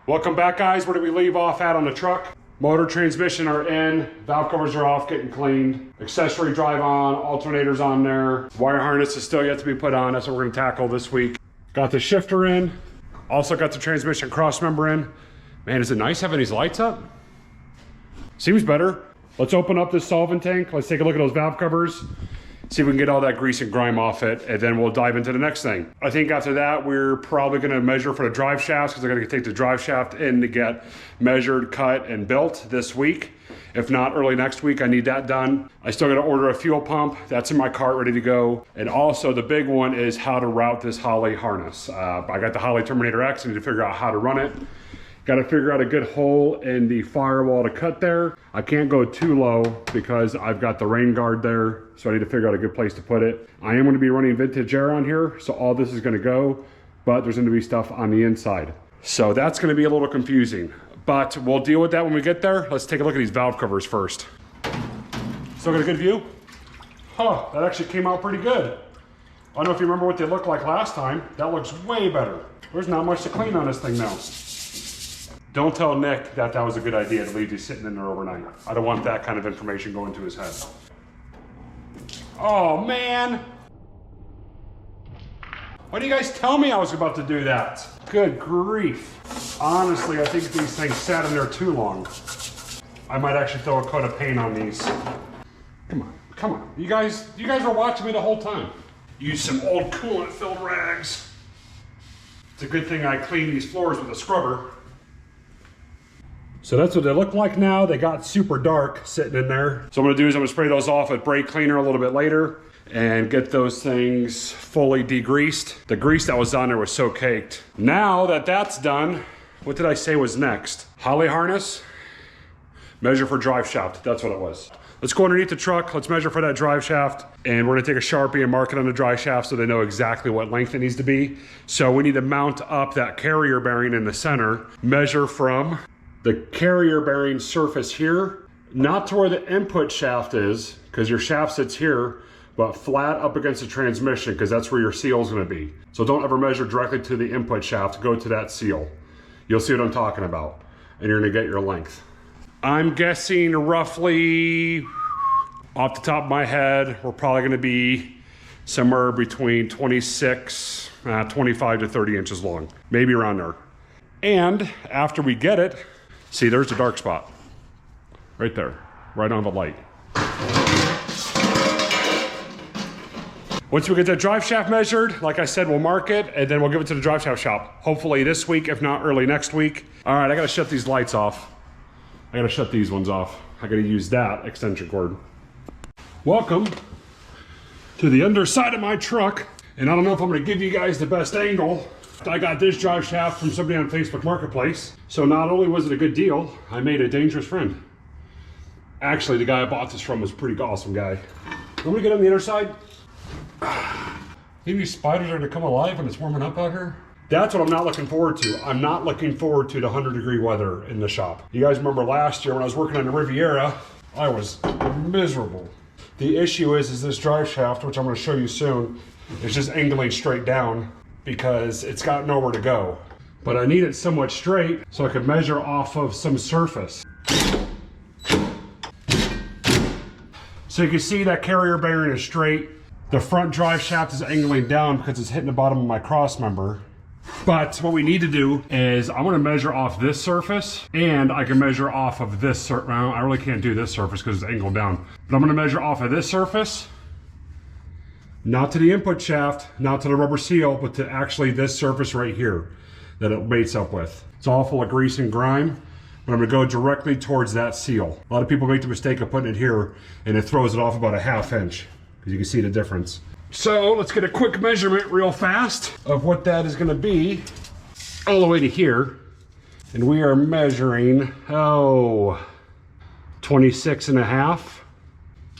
Welcome back, guys. Where did we leave off at on the truck? Motor, transmission are in, valve covers are off, getting cleaned, accessory drive on, alternators on there, wire harness is still yet to be put on. That's what we're going to tackle this week. Got the shifter in, also got the transmission cross member in. Man, is it nice having these lights up? Seems better. Let's open up this solvent tank. Let's take a look at those valve covers. See if we can get all that grease and grime off it, and then we'll dive into the next thing. I think after that, we're probably gonna measure for the drive shafts because I'm gonna take the drive shaft in to get measured, cut, and built this week. If not, early next week, I need that done. I still gotta order a fuel pump. That's in my cart, ready to go. And also the big one is how to route this Holley harness. I got the Holley Terminator X, I need to figure out how to run it. Got to figure out a good hole in the firewall to cut there. I can't go too low because I've got the rain guard there, so I need to figure out a good place to put it. I am going to be running vintage air on here, so all this is going to go, but there's going to be stuff on the inside. So that's going to be a little confusing, but we'll deal with that when we get there. Let's take a look at these valve covers first. Still got a good view? Huh, that actually came out pretty good. I don't know if you remember what they looked like last time. That looks way better. There's not much to clean on this thing now. Don't tell Nick that that was a good idea to leave these sitting in there overnight. I don't want that kind of information going to his head. Oh man! Why do you guys tell me I was about to do that? Good grief. Honestly, I think these things sat in there too long. I might actually throw a coat of paint on these. Come on, come on. You guys were watching me the whole time. Use some old coolant filled rags. It's a good thing I cleaned these floors with a scrubber. So that's what they look like now. They got super dark sitting in there. So what I'm gonna do is I'm gonna spray those off with brake cleaner a little bit later and get those things fully degreased. The grease that was on there was so caked. Now that that's done, what did I say was next? Holley harness, measure for drive shaft. That's what it was. Let's go underneath the truck. Let's measure for that drive shaft. And we're gonna take a Sharpie and mark it on the drive shaft so they know exactly what length it needs to be. So we need to mount up that carrier bearing in the center, measure from the carrier bearing surface here, not to where the input shaft is, because your shaft sits here, but flat up against the transmission, because that's where your seal is going to be. So don't ever measure directly to the input shaft, go to that seal. You'll see what I'm talking about, and you're going to get your length. I'm guessing roughly, off the top of my head, we're probably going to be somewhere between 25 to 30 inches long, maybe around there. And after we get it, see, there's the dark spot. Right there, right on the light. Once we get the drive shaft measured, like I said, we'll mark it and then we'll give it to the drive shaft shop. Hopefully this week, if not early next week. All right, I gotta shut these lights off. I gotta shut these ones off. I gotta use that extension cord. Welcome to the underside of my truck. And I don't know if I'm gonna give you guys the best angle. I got this drive shaft from somebody on Facebook Marketplace. So not only was it a good deal, I made a dangerous friend. Actually, the guy I bought this from was a pretty awesome guy. Let me get on the inner side. Think these spiders are gonna come alive when it's warming up out here? That's what I'm not looking forward to. I'm not looking forward to the 100-degree weather in the shop. You guys remember last year when I was working on the Riviera, I was miserable. The issue is this drive shaft, which I'm gonna show you soon, is just angling straight down, because it's got nowhere to go. But I need it somewhat straight so I can measure off of some surface. So you can see that carrier bearing is straight. The front drive shaft is angling down because it's hitting the bottom of my cross member. But what we need to do is I'm gonna measure off this surface and I can measure off of this surface. Well, I really can't do this surface because it's angled down. But I'm gonna measure off of this surface, not to the input shaft, not to the rubber seal, but to actually this surface right here that it mates up with. It's all full of grease and grime, but I'm gonna go directly towards that seal. A lot of people make the mistake of putting it here and it throws it off about a ½ inch, because you can see the difference. So let's get a quick measurement real fast of what that is gonna be all the way to here. And we are measuring, 26.5.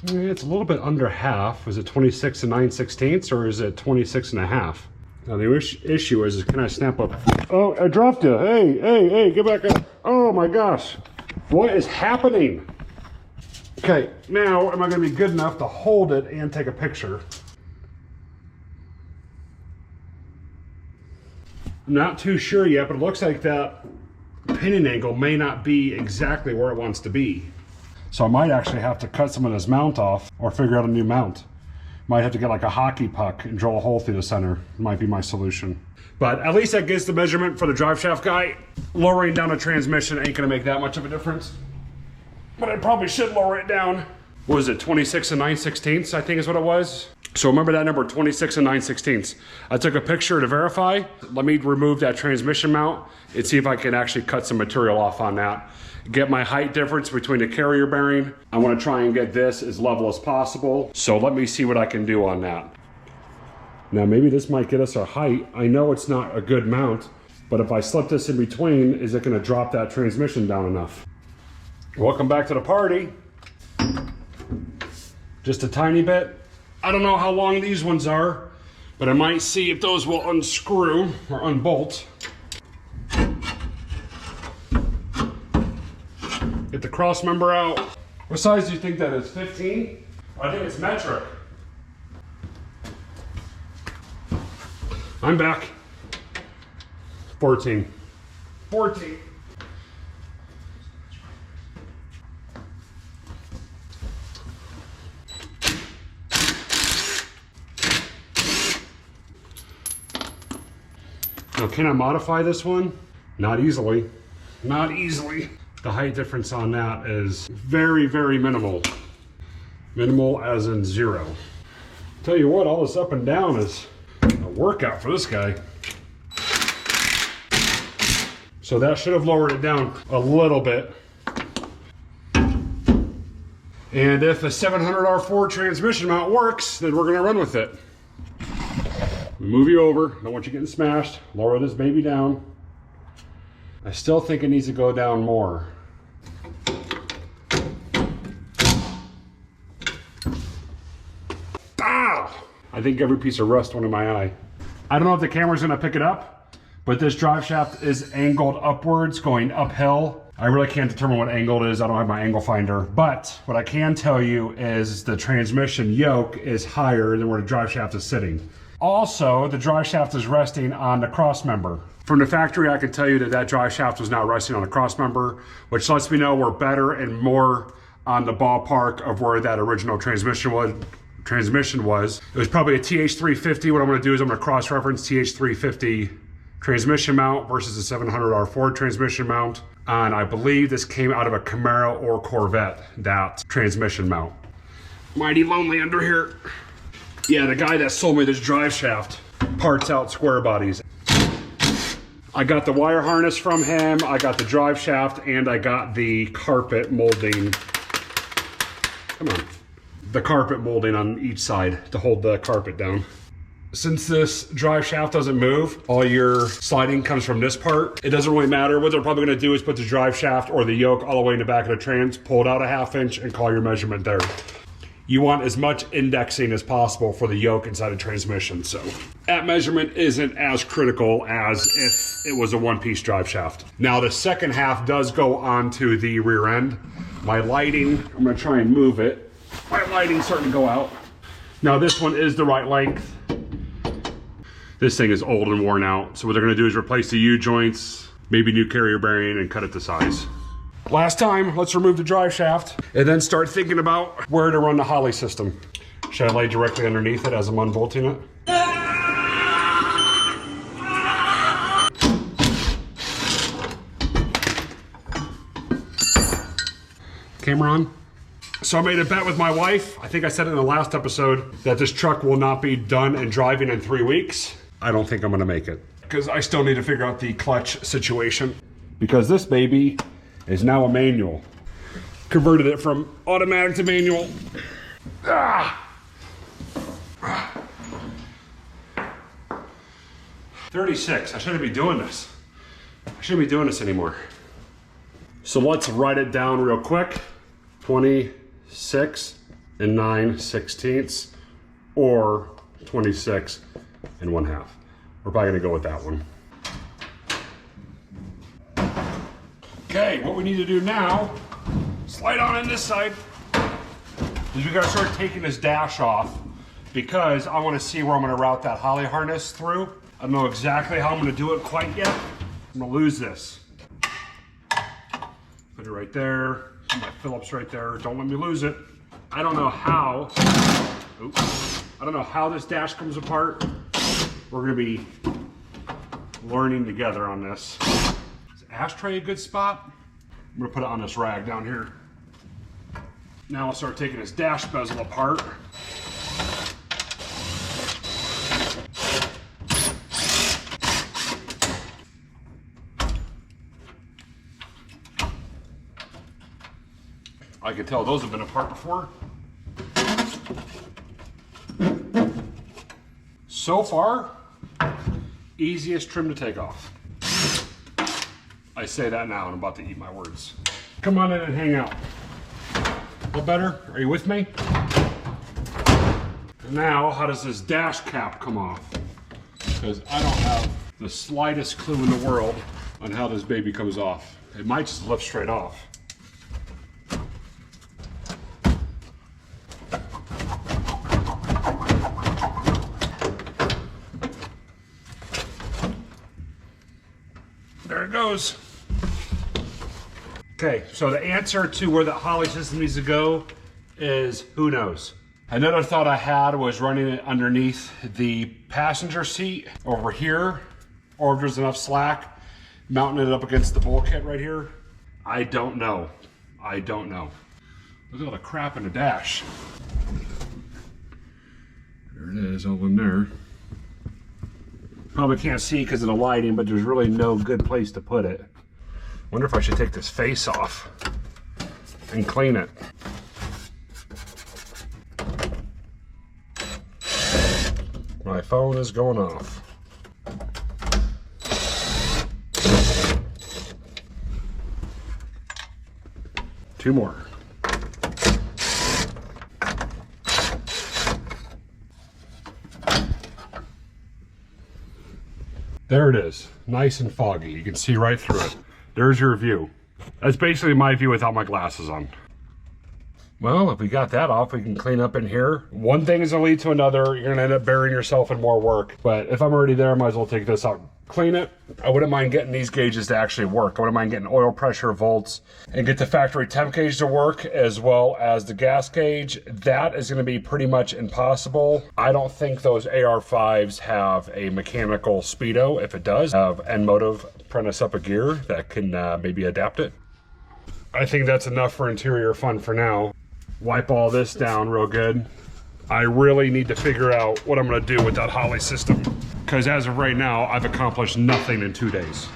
It's a little bit under half. Is it 26 and 9/16 or is it 26.5? Now the issue is can I snap up? Oh, I dropped it. Hey, get back up. Oh my gosh. What is happening? Okay, now am I gonna be good enough to hold it and take a picture? I'm not too sure yet, but it looks like that pinion angle may not be exactly where it wants to be. So I might actually have to cut some of this mount off or figure out a new mount. Might have to get like a hockey puck and drill a hole through the center. Might be my solution. But at least that gets the measurement for the drive shaft guy. Lowering down a transmission ain't gonna make that much of a difference. But I probably should lower it down. What was it, 26 and 9/16 I think is what it was. So remember that number, 26 and 9/16. I took a picture to verify. Let me remove that transmission mount and see if I can actually cut some material off on that. Get my height difference between the carrier bearing. I want to try and get this as level as possible. So let me see what I can do on that. Now maybe this might get us our height. I know it's not a good mount, but if I slip this in between, is it going to drop that transmission down enough? Welcome back to the party. Just a tiny bit. I don't know how long these ones are, but I might see if those will unscrew or unbolt. Get the cross member out. What size do you think that is? 15? I think it's metric. I'm back. 14. 14. Now, can I modify this one? Not easily. Not easily. The height difference on that is very, very minimal. Minimal as in 0. Tell you what, all this up and down is a workout for this guy. So that should have lowered it down a little bit. And if a 700R4 transmission mount works, then we're gonna run with it. Move you over, don't want you getting smashed. Lower this baby down. I still think it needs to go down more. Ah! I think every piece of rust went in my eye. I don't know if the camera's gonna pick it up, but this drive shaft is angled upwards, going uphill. I really can't determine what angle it is. I don't have my angle finder, but what I can tell you is the transmission yoke is higher than where the drive shaft is sitting. Also, the drive shaft is resting on the cross member. From the factory, I can tell you that that drive shaft was not resting on the cross member, which lets me know we're better and more on the ballpark of where that original transmission was. It was probably a TH350. What I'm gonna do is I'm gonna cross-reference TH350 transmission mount versus a 700R4 transmission mount. And I believe this came out of a Camaro or Corvette, that transmission mount. Mighty lonely under here. Yeah, the guy that sold me this drive shaft parts out square bodies. I got the wire harness from him, I got the drive shaft, and I got the carpet molding. Come on. The carpet molding on each side to hold the carpet down. Since this drive shaft doesn't move, all your sliding comes from this part. It doesn't really matter. What they're probably gonna do is put the drive shaft or the yoke all the way in the back of the trans, pull it out a 1/2 inch and call your measurement there. You want as much indexing as possible for the yoke inside a transmission. So that measurement isn't as critical as if it was a one-piece drive shaft. Now the second half does go onto the rear end. My lighting, I'm gonna try and move it. My lighting's starting to go out. Now this one is the right length. This thing is old and worn out. So what they're gonna do is replace the U-joints, maybe new carrier bearing, and cut it to size. Last time, let's remove the drive shaft and then start thinking about where to run the Holley system. Should I lay directly underneath it as I'm unbolting it? Camera on. So I made a bet with my wife. I think I said it in the last episode that this truck will not be done and driving in 3 weeks. I don't think I'm gonna make it because I still need to figure out the clutch situation because this baby is now a manual. Converted it from automatic to manual. Ah. 36, I shouldn't be doing this. I shouldn't be doing this anymore. So let's write it down real quick. 26 and 9/16 or 26 and 1/2. We're probably gonna go with that one. Okay, what we need to do now, slide on in this side, is we gotta start taking this dash off because I wanna see where I'm gonna route that Holley harness through. I don't know exactly how I'm gonna do it quite yet. I'm gonna lose this. Put it right there. My Phillips right there. Don't let me lose it. I don't know how. Oops. I don't know how this dash comes apart. We're gonna be learning together on this. Is the ashtray a good spot? I'm gonna put it on this rag down here. Now I'll start taking this dash bezel apart. I can tell those have been apart before. So far, easiest trim to take off. I say that now and I'm about to eat my words. Come on in and hang out. A little better? Are you with me? Now, how does this dash cap come off? Because I don't have the slightest clue in the world on how this baby comes off. It might just lift straight off. There it goes. Okay, so the answer to where the Holley system needs to go is who knows. Another thought I had was running it underneath the passenger seat over here, or if there's enough slack, mounting it up against the bulkhead right here. I don't know. I don't know. Look at all the crap in the dash. There it is, all in there. Probably can't see because of the lighting, but there's really no good place to put it. Wonder if I should take this face off and clean it. My phone is going off. Two more. There it is, nice and foggy. You can see right through it. There's your view. That's basically my view without my glasses on. Well, if we got that off, we can clean up in here. One thing is gonna lead to another. You're gonna end up burying yourself in more work. But if I'm already there, I might as well take this out, clean it. I wouldn't mind getting these gauges to actually work. I wouldn't mind getting oil pressure, volts, and get the factory temp gauge to work, as well as the gas gauge. That is gonna be pretty much impossible. I don't think those AR5s have a mechanical speedo. If it does, have end motive prentice up a gear that can maybe adapt it. I think that's enough for interior fun for now. Wipe all this down real good. I really need to figure out what I'm gonna do with that Holley system, because as of right now, I've accomplished nothing in 2 days.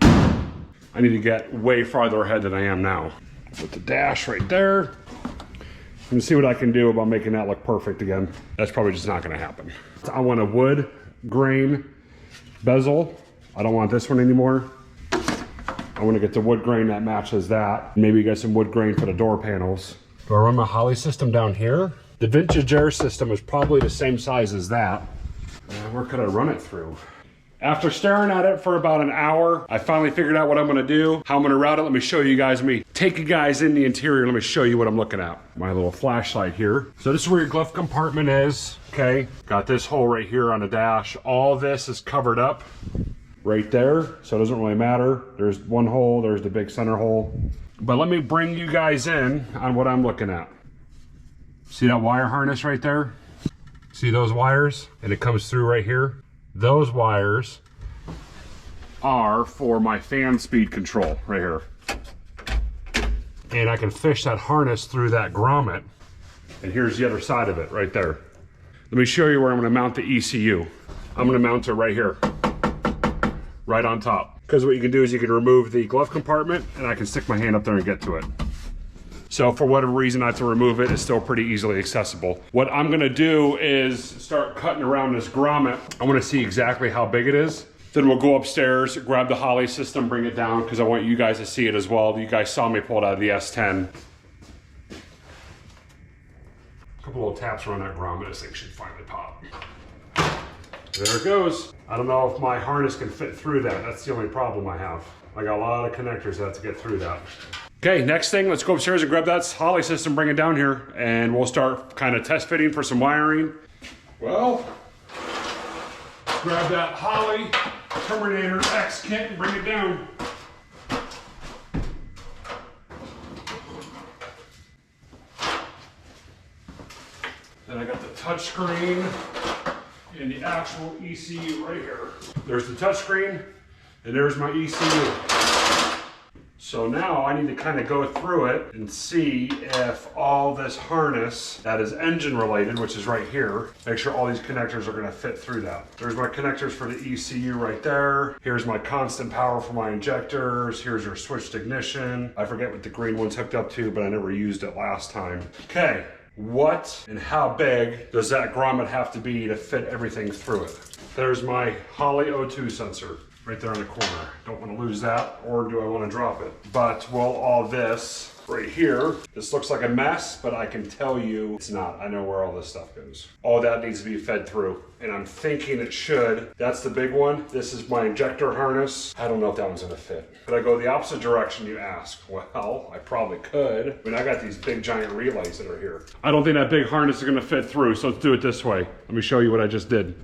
I need to get way farther ahead than I am now. Put the dash right there. I'm gonna see what I can do about making that look perfect again. That's probably just not gonna happen. I want a wood grain bezel. I don't want this one anymore. I want to get the wood grain that matches that. Maybe get some wood grain for the door panels. Do I run my Holley system down here? The vintage air system is probably the same size as that. Where could I run it through? After staring at it for about an hour, I finally figured out what I'm gonna do, how I'm gonna route it. Let me show you guys. Let me take you guys in the interior. Let me show you what I'm looking at. My little flashlight here. So this is where your glove compartment is, okay? Got this hole right here on the dash. All this is covered up right there, so it doesn't really matter. There's one hole, there's the big center hole. But let me bring you guys in on what I'm looking at. See that wire harness right there? See those wires? And it comes through right here. Those wires are for my fan speed control right here. And I can fish that harness through that grommet. And here's the other side of it right there. Let me show you where I'm gonna mount the ECU. I'm gonna mount it right here, right on top. Because what you can do is you can remove the glove compartment and I can stick my hand up there and get to it. So for whatever reason I have to remove it, it's still pretty easily accessible. What I'm gonna do is start cutting around this grommet. I wanna see exactly how big it is. Then we'll go upstairs, grab the Holley system, bring it down, because I want you guys to see it as well. You guys saw me pull it out of the S10. A couple little taps around that grommet, this thing should finally pop. There it goes. I don't know if my harness can fit through that. That's the only problem I have. I got a lot of connectors that have to get through that. Okay, next thing, let's go upstairs and grab that Holley system, bring it down here, and we'll start kind of test fitting for some wiring. Well, grab that Holley Terminator X kit and bring it down. touchscreen and the actual ECU right here. There's the touchscreen and there's my ECU. So now I need to kind of go through it and see if all this harness that is engine related, which is right here, make sure all these connectors are going to fit through that. There's my connectors for the ECU right there. Here's my constant power for my injectors. Here's your switched ignition. I forget what the green one's hooked up to, but I never used it last time. Okay, what and how big does that grommet have to be to fit everything through it? There's my Holley O2 sensor. Right there in the corner. Don't want to lose that, or do I want to drop it? But will all this right here, this looks like a mess, but I can tell you it's not. I know where all this stuff goes. All that needs to be fed through, and I'm thinking it should. That's the big one. This is my injector harness. I don't know if that one's gonna fit. Could I go the opposite direction, you ask? Well, I probably could. I mean, I got these big giant relays that are here. I don't think that big harness is gonna fit through, so let's do it this way. Let me show you what I just did.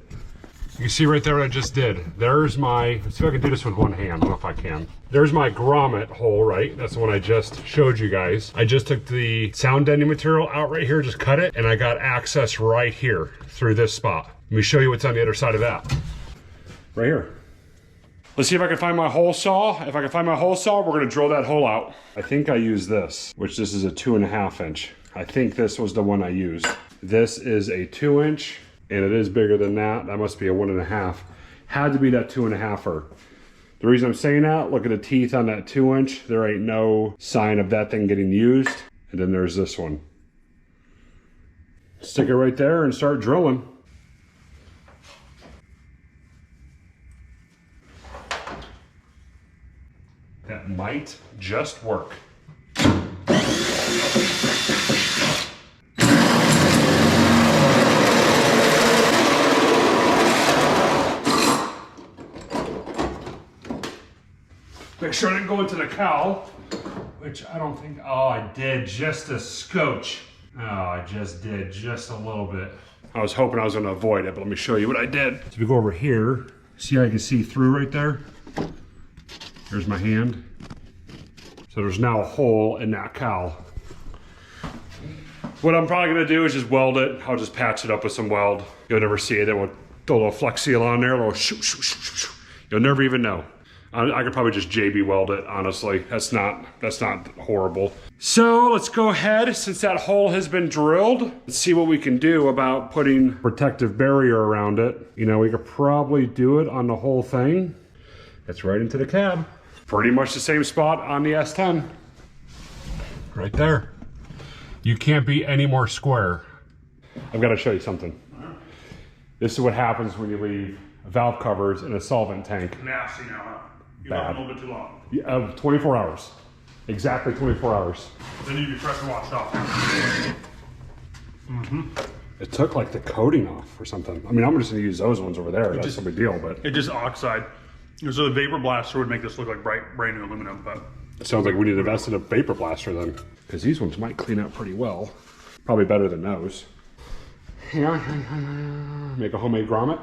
You can see right there what I just did. There's my, let's see if I can do this with one hand. I don't know if I can. There's my grommet hole, right? That's the one I just showed you guys. I just took the sound deadening material out right here, just cut it, and I got access right here through this spot. Let me show you what's on the other side of that. Right here. Let's see if I can find my hole saw. If I can find my hole saw, we're gonna drill that hole out. I think I used this, which this is a 2.5 inch. I think this was the one I used. This is a 2 inch. And it is bigger than that. That must be a 1.5. Had to be that 2.5er. The reason I'm saying that, look at the teeth on that 2 inch. There ain't no sign of that thing getting used. And then there's this one. Stick it right there and start drilling. That might just work. Make sure I didn't go into the cowl, which I don't think, oh, I did just a scotch. Oh, I just did just a little bit. I was hoping I was gonna avoid it, but let me show you what I did. So if you go over here, see how you can see through right there? There's my hand. So there's now a hole in that cowl. What I'm probably gonna do is just weld it. I'll just patch it up with some weld. You'll never see it. Then we'll throw a little Flex Seal on there, a little shoo, shoo, shoo, shoo. You'll never even know. I could probably just JB weld it, honestly. That's not horrible. So let's go ahead, since that hole has been drilled, let's see what we can do about putting protective barrier around it. You know, we could probably do it on the whole thing. It's right into the cab. Pretty much the same spot on the S10. Right there. You can't be any more square. I've got to show you something. This is what happens when you leave valve covers in a solvent tank. Nasty now, huh? You Bad. left a little bit too long. Yeah, 24 hours. Exactly 24 hours. Then you be pressure washed off. It took like the coating off or something. I mean, I'm just gonna use those ones over there. That's no big deal, but. It just oxide. So the vapor blaster would make this look like brand new aluminum, but. It sounds like we need to invest in a vapor blaster then. Because these ones might clean up pretty well. Probably better than those. Make a homemade grommet.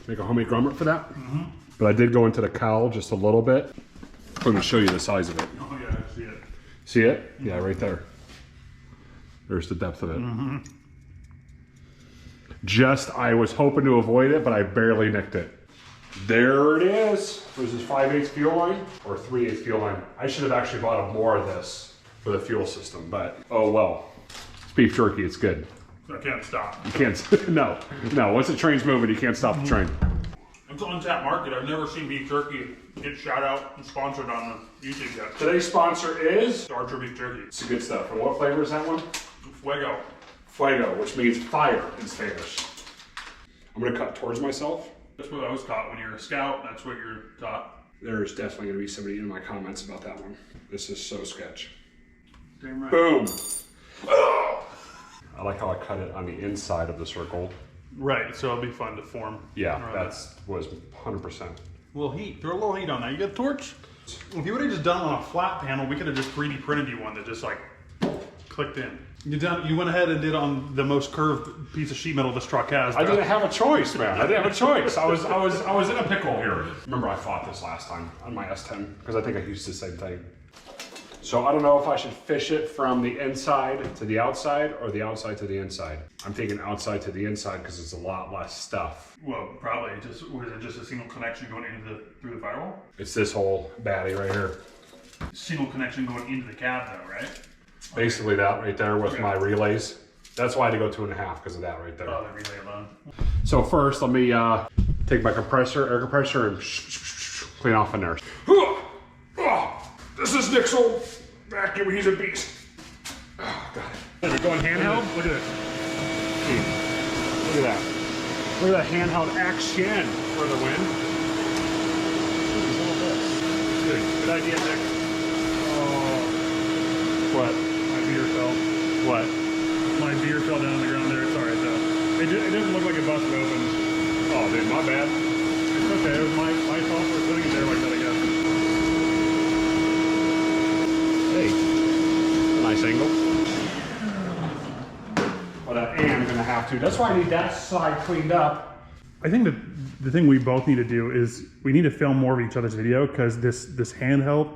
Make a homemade grommet for that. But I did go into the cowl just a little bit. I'm gonna show you the size of it. Oh yeah, I see it. See it? Yeah, right there. There's the depth of it. I was hoping to avoid it, but I barely nicked it. There it is. Was this 5/8 fuel line or 3/8 fuel line? I should have actually bought more of this for the fuel system, but oh well. It's beef jerky, it's good. I can't stop. You can't, no. Once the train's moving, you can't stop the train. It's on tap market. I've never seen beef jerky get shout out and sponsored on YouTube yet. Today's sponsor is Archer beef jerky. It's good stuff. And what flavor is that one? Fuego. Fuego, which means fire in Spanish. I'm gonna cut towards myself. That's what I was taught when you're a scout. That's what you're taught. There's definitely gonna be somebody in my comments about that one. This is so sketch. Damn right. Boom. Oh! I like how I cut it on the inside of the circle. Right, so it'll be fun to form. Yeah, that was 100%. A little heat. Throw a little heat on that. You got a torch? If you would have just done it on a flat panel, we could have just 3D printed you one that just like clicked in. You went ahead and did on the most curved piece of sheet metal this truck has. I didn't have a choice, man. I didn't have a choice. I was in a pickle here. Remember, I fought this last time on my S10 because I think I used the same thing. So I don't know if I should fish it from the inside to the outside or the outside to the inside. I'm thinking outside to the inside because it's a lot less stuff. Well, probably just, was it just a single connection going through the firewall? It's this whole baddie right here. Single connection going into the cab though, right? Basically that right there with my relays. That's why I had to go 2.5 because of that right there. Oh, the relay alone. So first, let me take my compressor, air compressor, and clean off in there. This is Nick's old vacuum. He's a beast. Oh, God. Is it going handheld? Look at it. Look at that. Look at that handheld action for the win. Good idea, Nick. Oh. What? My beer fell. What? My beer fell down on the ground there. It's alright though. It doesn't look like it busted open. Oh, dude, my bad. It's okay. It was my fault for putting it there like that, I guess. Hey, nice angle. Well, that am gonna have to. That's why I need that side cleaned up. I think that the thing we both need to do is we need to film more of each other's video because this handheld.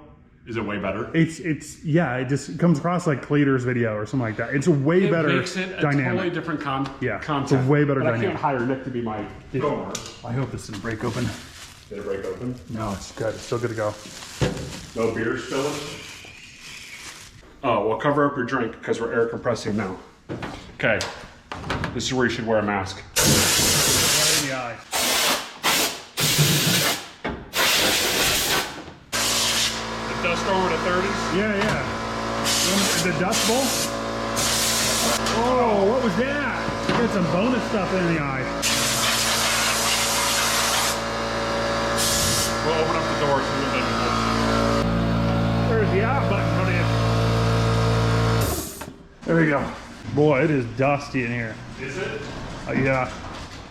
Is it way better? It's yeah. It just comes across like Cleater's video or something like that. It's a way better dynamic. It makes it a totally different content. It's a way better but dynamic. I can't hire Nick to be my filmer. I hope this didn't break open. Did it break open? No, it's good. It's still good to go. No beer spillage? Oh, well, cover up your drink because we're air compressing now. Okay. This is where you should wear a mask. Right in the eye. The dust over to 30s? Yeah. The Dust Bowl? Oh, what was that? Get some bonus stuff in the eye. We'll open up the door so we can. There's the out button, honey. There we go. Boy, it is dusty in here. Is it? Yeah.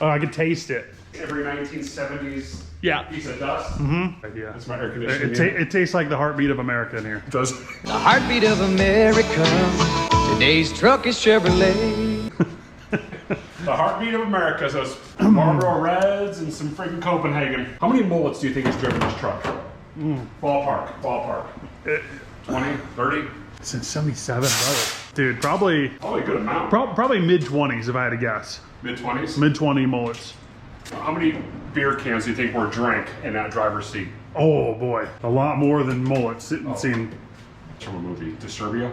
Oh, I can taste it. Every 1970s piece of dust? Mm-hmm. Yeah. That's my air conditioning. It tastes like the heartbeat of America in here. It does. The heartbeat of America. Today's truck is Chevrolet. The heartbeat of America is those Marlboro Reds and some freaking Copenhagen. How many mullets do you think has driven this truck? Ballpark. 20, 30? Since 77, brother. Dude, probably Oh, a good amount. probably mid-20s if I had to guess. Mid-20s? Mid-20 mullets. How many beer cans do you think were drank in that driver's seat? Oh boy, a lot more than mullets. Seen. It's from a movie, Disturbia.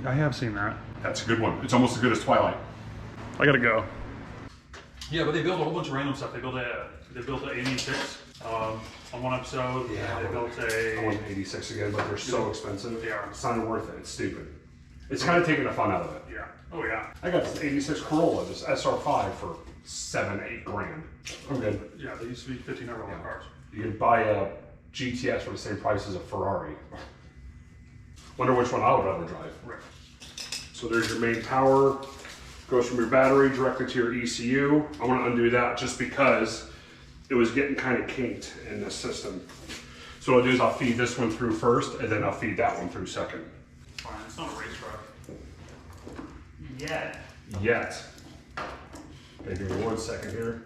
I have seen that. That's a good one. It's almost as good as Twilight. I gotta go. Yeah, but they built a whole bunch of random stuff. They built an 86 on one episode. Yeah, They built I want a 86 again, but they're so expensive. They are. It's not worth it. It's stupid. It's kind of taking the fun out of it. yeah. Oh yeah. I got this 86 Corolla, this SR5 for 7-8 grand. I'm good. Yeah, they used to be $1,500 cars. You can buy a GTS for the same price as a Ferrari. Wonder which one I would rather drive. Right. So there's your main power. Goes from your battery directly to your ECU. I want to undo that just because it was getting kind of kinked in this system. So what I'll do is I'll feed this one through first, and then I'll feed that one through second. Fine. It's not a race truck. Yet. Okay, give me 1 second here.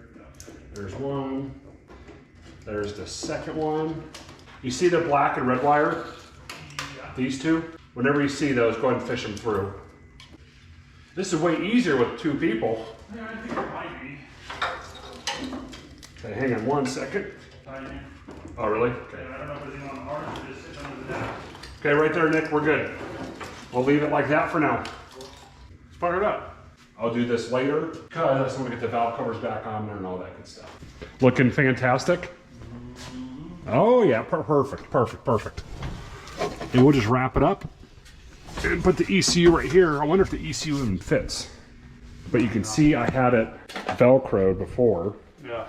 There's one. There's the second one. You see the black and red wire? Yeah. These two? Whenever you see those, go ahead and fish them through. This is way easier with 2 people. Yeah, I think it might be. Okay, hang on 1 second. Oh, really? Okay. I don't know if there's anyone on the hard or just sitting under the deck. Okay, right there, Nick, we're good. We'll leave it like that for now. Let's fire it up. I'll do this later because I just want to get the valve covers back on there and all that good stuff. Looking fantastic. Oh yeah, perfect. And we'll just wrap it up and put the ECU right here. I wonder if the ECU even fits. But you can see I had it Velcroed before. Yeah.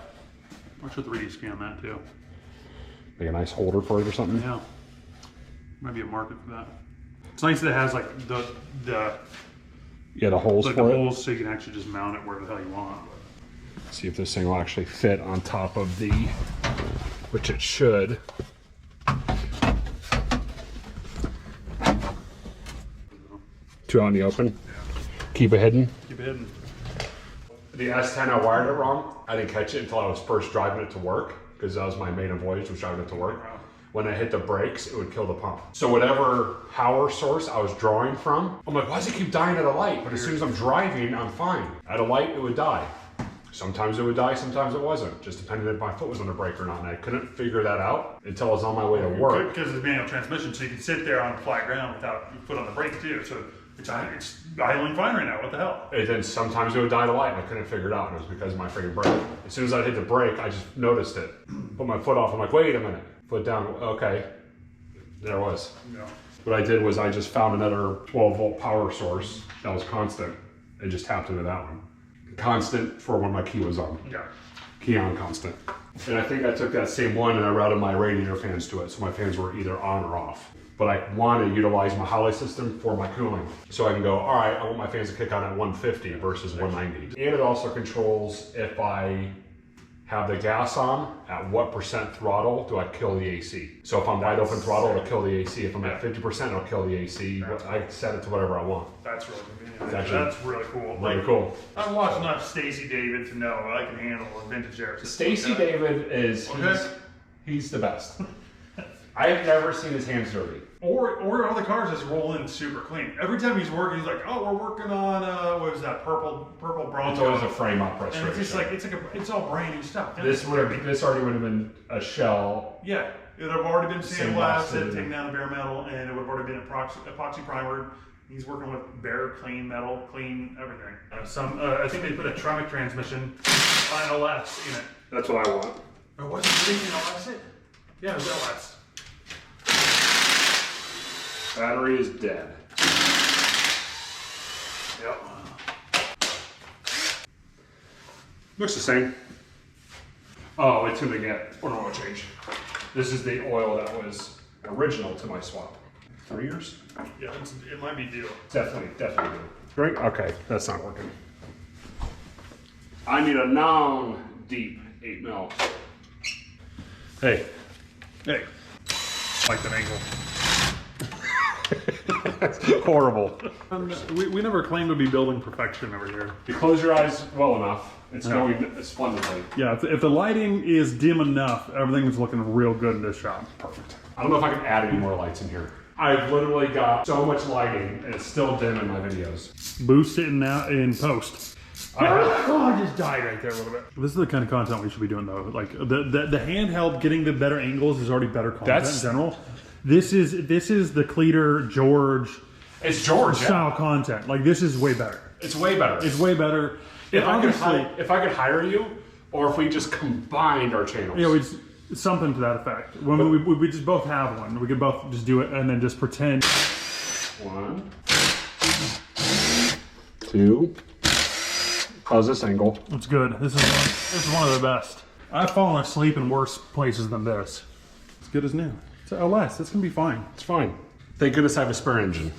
I should 3D scan that too. Make a nice holder for it or something. Yeah. Might be a market for that. It's nice that it has like the Yeah, the holes like for the it. holes so you can actually just mount it wherever the hell you want. See if this thing will actually fit on top of the, which it should. Two out in the open. Keep it hidden. Keep it hidden. The S10, I wired it wrong. I didn't catch it until I was first driving it to work because that was my maiden voyage, was driving it to work. when I hit the brakes, it would kill the pump. So whatever power source I was drawing from, I'm like, why does it keep dying at a light? But as soon as I'm driving, I'm fine. At a light, it would die. Sometimes it would die, sometimes it wasn't. Just depending if my foot was on the brake or not. And I couldn't figure that out until I was on my way to work. Because it's manual transmission, so you can sit there on flat ground without your foot on the brake too. So it's idling fine right now. What the hell? And then sometimes it would die to light, and I couldn't figure it out, and it was because of my freaking brake. As soon as I hit the brake, I just noticed it. Put my foot off, I'm like, wait a minute. Foot down, okay. There it was. No. What I did was I just found another 12-volt power source that was constant and just tapped into that one. Constant for when my key was on. Yeah. Key on constant. And I think I took that same one and I routed my radiator fans to it, so my fans were either on or off. But I want to utilize my Holley system for my cooling. So I can go, all right, I want my fans to kick on at 150 versus 190. And it also controls if I have the gas on, at what % throttle do I kill the AC. So if I'm wide open throttle, it'll kill the AC. If I'm at 50%, it'll kill the AC. I set it to whatever I want. That's really convenient. That's really cool. Really cool. I've watched enough Stacy David to know I can handle a vintage air system. Stacy David is, he's the best. I've never seen his hands dirty. Or all the cars just roll in super clean. Every time he's working, he's like, "Oh, we're working on what was that purple Bronco?" It's always a frame up And restoration. it's just like it's all brand new stuff. This already would have been a shell. Yeah, it would have already been sandblasted, Sandblasted. taken down to bare metal, and it would have already been epoxy primered. He's working with bare, clean metal, clean everything. I think they put a Tronic transmission on LS in it. That's what I want. Or was it in LS? Yeah, it was LS. Battery is dead. Yep. Looks the same. Oh, it's gonna get an oil change. This is the oil that was original to my swap. 3 years? Yeah, it might be due. Definitely due. Right? Okay, that's not working. I need a non-deep 8 mil. Hey. Hey, like that angle. That's horrible. We never claim to be building perfection over here. If you close your eyes well enough, it's going splendidly. Yeah, if the lighting is dim enough, everything's looking real good in this shop. Perfect. I don't know if I can add any more lights in here. I've literally got so much lighting and it's still dim in my videos. Boost sitting out in post. I just died right there a little bit. This is the kind of content we should be doing though. Like the handheld, getting the better angles is already better content in general. This is the Cleater George. It's George style content. Like this is way better. It's way better. It's way better. If I could hire you, or if we just combined our channels. Yeah, something to that effect. When we just both have one, we could both just do it and then just pretend. 1, 2. How's this angle? It's good. This is one of the best. I've fallen asleep in worse places than this. It's good as new. It's LS. It's gonna be fine. It's fine. Thank goodness I have a spare engine.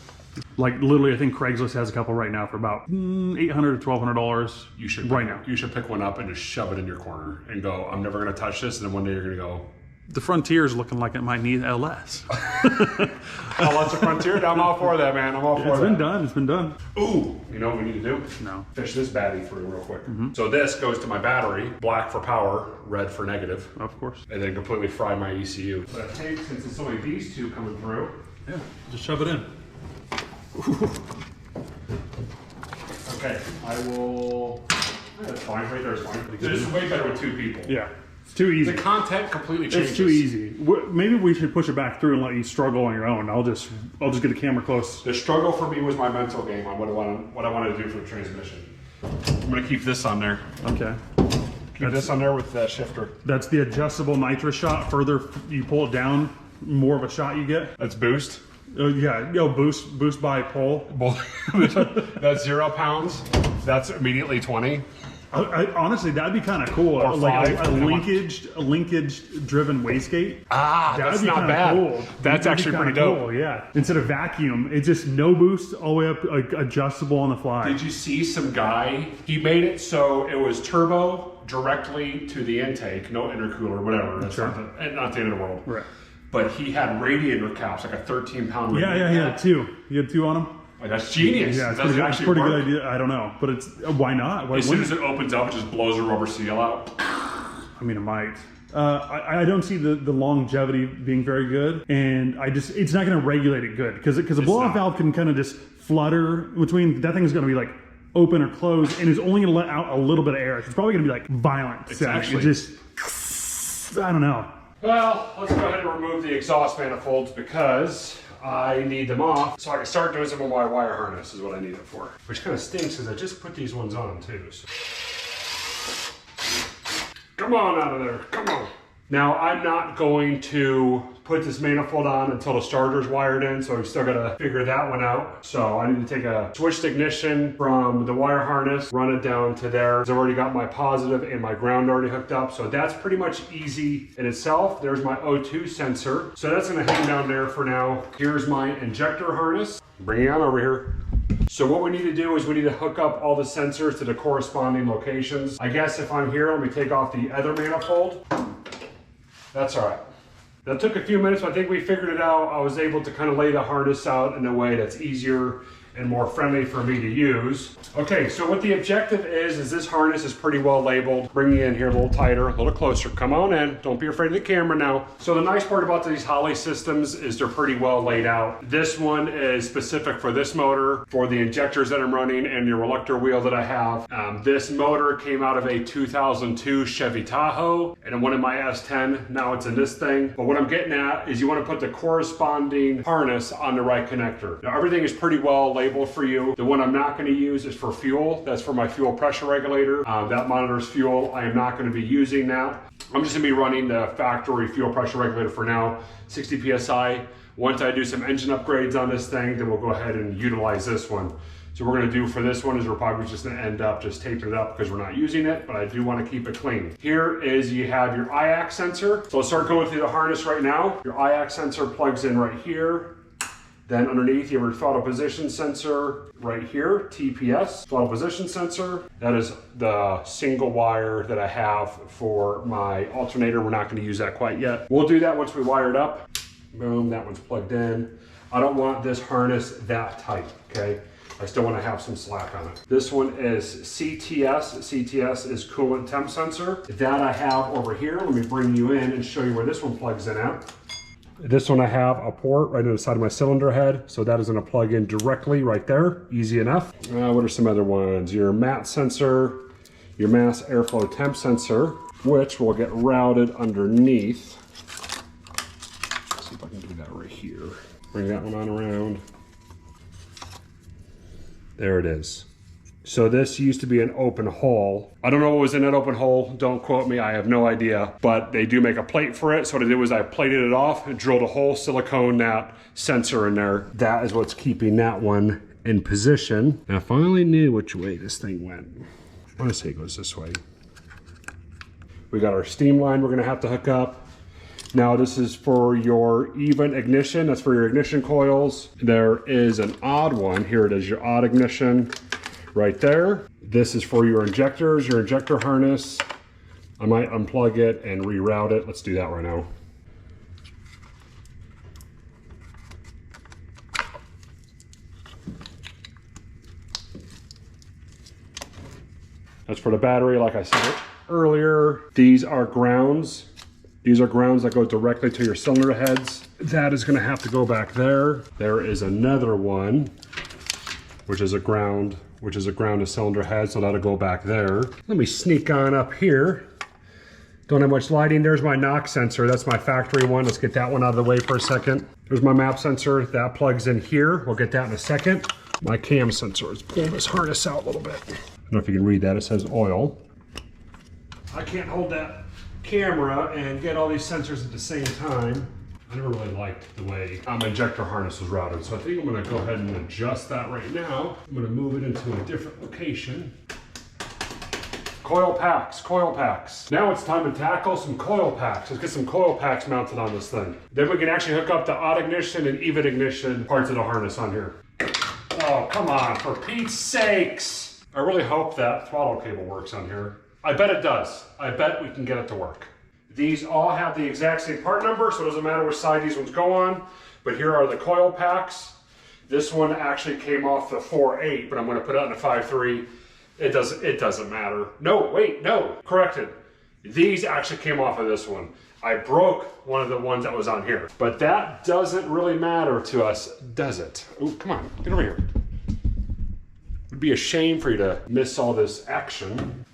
Like literally, I think Craigslist has a couple right now for about $800 to $1,200. You should now. You should pick one up and just shove it in your corner and go, I'm never gonna touch this, and then one day you're gonna go, The Frontier's looking like it might need LS. oh, that's a Frontier? I'm all for that, man. I'm all for that. It's been done. It's been done. Ooh, you know what we need to do? No. Fish this baddie through real quick. So this goes to my battery, black for power, red for negative. Of course. And then completely fry my ECU. But I think since it's only these two coming through, Yeah. Just shove it in. okay, I will. That's fine, right there is fine. This is way better with 2 people. Yeah. It's too easy. The content completely changes. It's too easy. Maybe we should push it back through and let you struggle on your own. I'll just get the camera close. The struggle for me was my mental game on what I wanted to do for the transmission. I'm gonna keep this on there. Okay. Keep this on there with that shifter. That's the adjustable nitrous shot. Further you pull it down, more of a shot you get. That's boost. Yeah, boost by pull. That's 0 pounds. That's immediately 20. Honestly, that'd be kind of cool. Or like five. a linkage driven wastegate. That's be not kinda bad. Cool. That's That'd be actually pretty kinda dope. cool, yeah. Instead of vacuum, it's just no boost, all the way up, like, adjustable on the fly. Did you see some guy? He made it so it was turbo directly to the intake, no intercooler, whatever. That's Sure. not the end of the world. Right. But he had radiator caps, like a 13-pound Yeah, radiator he cap. had 2. You had 2 on them. Like, that's genius. Yeah, it's Does it pretty actually good work? idea. I don't know, but it's why not? Why As soon wouldn't as it opens up, it just blows a rubber seal out. I mean, it might. I don't see the longevity being very good, and it's not going to regulate it good because a blow-off valve can kind of just flutter, which means that thing's going to be like open or closed, and is only going to let out a little bit of air. It's probably going to be like violent. Exactly. It just, I don't know. Well, let's go ahead and remove the exhaust manifolds because I need them off so I can start doing some of my wire harness is what I need it for. Which kind of stinks because I just put these ones on too. So. Come on out of there, come on. Now I'm not going to put this manifold on until the starter's wired in, so I've still got to figure that one out. So I need to take a switched ignition from the wire harness, run it down to there. I've already got my positive and my ground already hooked up, so that's pretty much easy in itself. There's my O2 sensor. So that's gonna hang down there for now. Here's my injector harness. Bring it on over here. So what we need to do is we need to hook up all the sensors to the corresponding locations. I guess if I'm here, let me take off the other manifold. That's all right. That took a few minutes, but I think we figured it out. I was able to kind of lay the harness out in a way that's easier and more friendly for me to use. Okay, so what the objective is this harness is pretty well labeled. Bring you in here a little tighter, a little closer. Come on in, don't be afraid of the camera now. So the nice part about these Holley systems is they're pretty well laid out. This one is specific for this motor, for the injectors that I'm running and the reluctor wheel that I have. This motor came out of a 2002 Chevy Tahoe and it went in my S10. Now it's in this thing. But what I'm getting at is you want to put the corresponding harness on the right connector. Now everything is pretty well labeled for you. The one I'm not going to use is for fuel. That's for my fuel pressure regulator. That monitors fuel. I am not going to be using that. I'm just going to be running the factory fuel pressure regulator for now, 60 PSI. Once I do some engine upgrades on this thing, then we'll go ahead and utilize this one. So what we're going to do for this one is we're probably just going to end up just taping it up because we're not using it, but I do want to keep it clean. Here is you have your IAC sensor. So I'll start going through the harness right now. Your IAC sensor plugs in right here. Then underneath you have your throttle position sensor right here, TPS, throttle position sensor. That is the single wire that I have for my alternator. We're not going to use that quite yet. We'll do that once we wire it up. Boom, that one's plugged in. I don't want this harness that tight, okay? I still want to have some slack on it. This one is CTS. CTS is coolant temp sensor. That I have over here. Let me bring you in and show you where this one plugs in at. This one I have a port right on the side of my cylinder head, so that is going to plug in directly right there, easy enough. What are some other ones? Your mat sensor, your mass airflow temp sensor, which will get routed underneath. Let's see if I can do that right here. Bring that one on around. There it is. So this used to be an open hole. I don't know what was in that open hole. Don't quote me, I have no idea. But they do make a plate for it. So what I did was I plated it off and drilled a hole, silicone that sensor in there. That is what's keeping that one in position. Now if I only knew which way this thing went. I want to say it goes this way. We got our steam line we're gonna have to hook up. Now this is for your even ignition. That's for your ignition coils. There is an odd one. Here it is, your odd ignition. Right there. This is for your injectors, your injector harness. I might unplug it and reroute it. Let's do that right now. That's for the battery, like I said earlier. These are grounds. These are grounds that go directly to your cylinder heads. That is going to have to go back there. There is another one, which is a ground to cylinder head, so that'll go back there. Let me sneak on up here. Don't have much lighting. There's my knock sensor. That's my factory one. Let's get that one out of the way for a second. There's my map sensor. That plugs in here. We'll get that in a second. My cam sensor. Let's pull this harness out a little bit. I don't know if you can read that. It says oil. I can't hold that camera and get all these sensors at the same time. I never really liked the way my injector harness was routed, so I think I'm going to go ahead and adjust that right now. I'm going to move it into a different location. Coil packs, coil packs. Now it's time to tackle some coil packs. Let's get some coil packs mounted on this thing. Then we can actually hook up the odd ignition and even ignition parts of the harness on here. Oh, come on, for Pete's sakes. I really hope that throttle cable works on here. I bet it does. I bet we can get it to work. These all have the exact same part number, so it doesn't matter which side these ones go on. But here are the coil packs. This one actually came off the 4.8, but I'm going to put it on the 5.3. It doesn't matter. No, wait, no, corrected. These actually came off of this one. I broke one of the ones that was on here, but that doesn't really matter to us, does it? Oh, come on, get over here. It'd be a shame for you to miss all this action.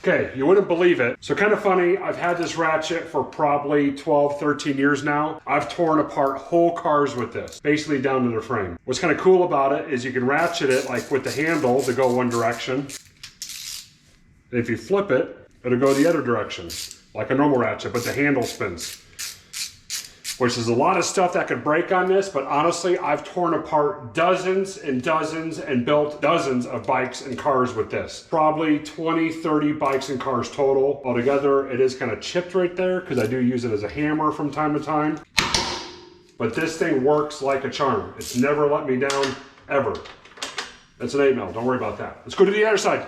Okay, you wouldn't believe it. So kind of funny, I've had this ratchet for probably 12, 13 years now. I've torn apart whole cars with this, basically down to the frame. What's kind of cool about it is you can ratchet it like with the handle to go one direction. And if you flip it, it'll go the other direction, like a normal ratchet, but the handle spins. Which is a lot of stuff that could break on this, but honestly, I've torn apart dozens and dozens and built dozens of bikes and cars with this. Probably 20, 30 bikes and cars total. Altogether, it is kind of chipped right there because I do use it as a hammer from time to time. But this thing works like a charm. It's never let me down, ever. It's an 8mm, don't worry about that. Let's go to the other side.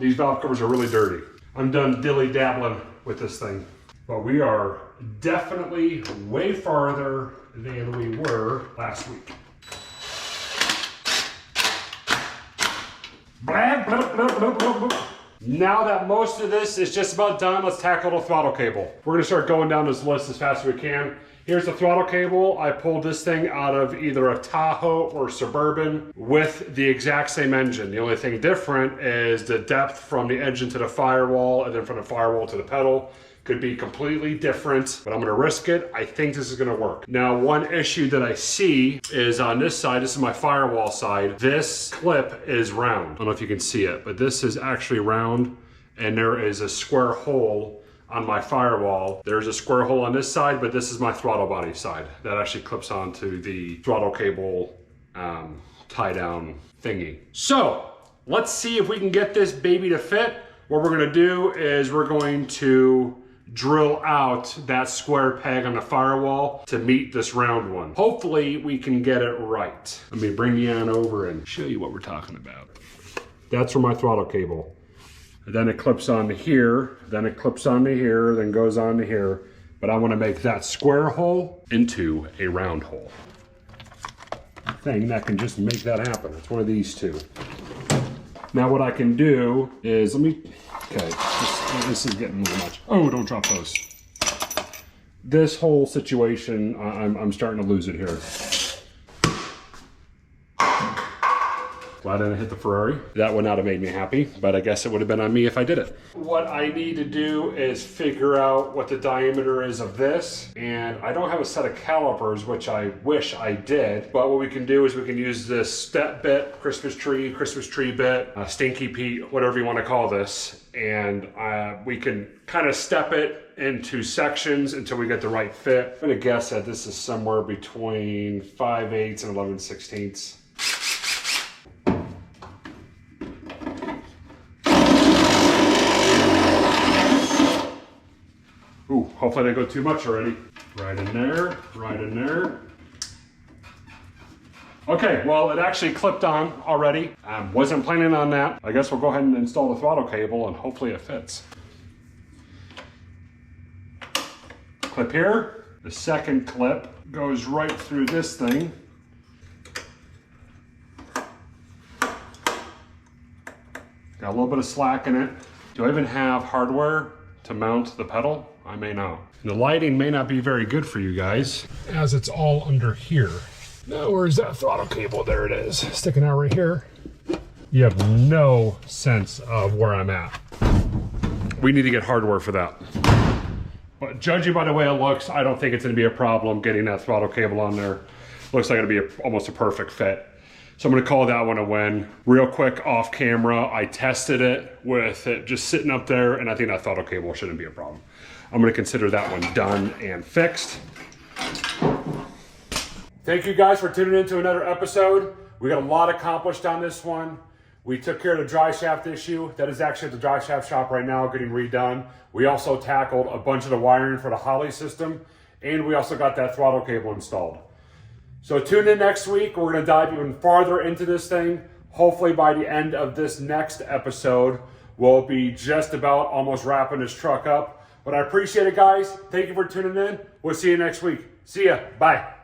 These valve covers are really dirty. I'm done dilly-dabbling with this thing. But we are definitely way farther than we were last week. Now that most of this is just about done, let's tackle the throttle cable. We're gonna start going down this list as fast as we can. Here's the throttle cable. I pulled this thing out of either a Tahoe or Suburban with the exact same engine. The only thing different is the depth from the engine to the firewall and then from the firewall to the pedal could be completely different, but I'm gonna risk it. I think this is gonna work. Now, one issue that I see is on this side, this is my firewall side, this clip is round. I don't know if you can see it, but this is actually round and there is a square hole on my firewall. There's a square hole on this side, but this is my throttle body side. That actually clips onto the throttle cable tie down thingy. So let's see if we can get this baby to fit. What we're gonna do is we're going to drill out that square peg on the firewall to meet this round one. Hopefully we can get it right. Let me bring you on over and show you what we're talking about. That's for my throttle cable. And then it clips onto here, then it clips onto here, then goes onto here. But I want to make that square hole into a round hole. Thing that can just make that happen. It's one of these two. Now what I can do is, okay, this is getting a little much. Oh, don't drop those. This whole situation, I'm starting to lose it here. Glad I didn't hit the Ferrari. That would not have made me happy, but I guess it would have been on me if I did it. What I need to do is figure out what the diameter is of this, and I don't have a set of calipers, which I wish I did, but what we can do is we can use this step bit, Christmas tree bit, Stinky Pete, whatever you want to call this, and we can kind of step it into sections until we get the right fit. I'm gonna guess that this is somewhere between 5/8 and 11/16. Ooh, hopefully I didn't go too much already. Right in there, right in there. Okay, well, it actually clipped on already. Wasn't planning on that. I guess we'll go ahead and install the throttle cable and hopefully it fits. Clip here. The second clip goes right through this thing. Got a little bit of slack in it. Do I even have hardware to mount the pedal? I may not. And the lighting may not be very good for you guys, as it's all under here. Now, where's that throttle cable? There it is, sticking out right here. You have no sense of where I'm at. We need to get hardware for that. But judging by the way it looks, I don't think it's gonna be a problem getting that throttle cable on there. Looks like it'll be almost a perfect fit. So I'm gonna call that one a win. Real quick off camera, I tested it with it just sitting up there, and I think that throttle cable shouldn't be a problem. I'm gonna consider that one done and fixed. Thank you guys for tuning in to another episode. We got a lot accomplished on this one. We took care of the drive shaft issue. That is actually at the drive shaft shop right now getting redone. We also tackled a bunch of the wiring for the Holley system, and we also got that throttle cable installed. So tune in next week. We're gonna dive even farther into this thing. Hopefully by the end of this next episode, we'll be just about almost wrapping this truck up. But I appreciate it, guys. Thank you for tuning in. We'll see you next week. See ya. Bye.